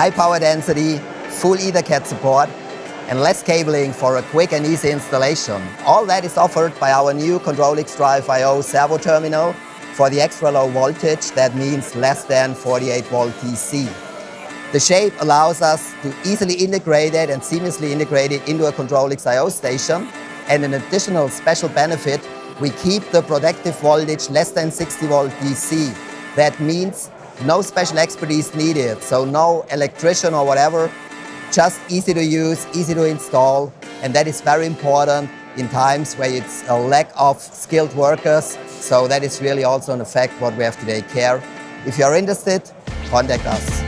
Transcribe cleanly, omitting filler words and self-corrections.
high power density, full EtherCAT support, and less cabling for a quick and easy installation. All that is offered by our new Controlix Drive I/O servo terminal for the extra low voltage. That means less than 48 volt DC. The shape allows us to easily integrate it and seamlessly integrate it into a Controlix I/O station. And an additional special benefit, we keep the protective voltage less than 60 volt DC. That means no special expertise needed, so no electrician or whatever. Just easy to use, easy to install, and that is very important in times where it's a lack of skilled workers. So that is really also an effect what we have to take care. If you're interested, contact us.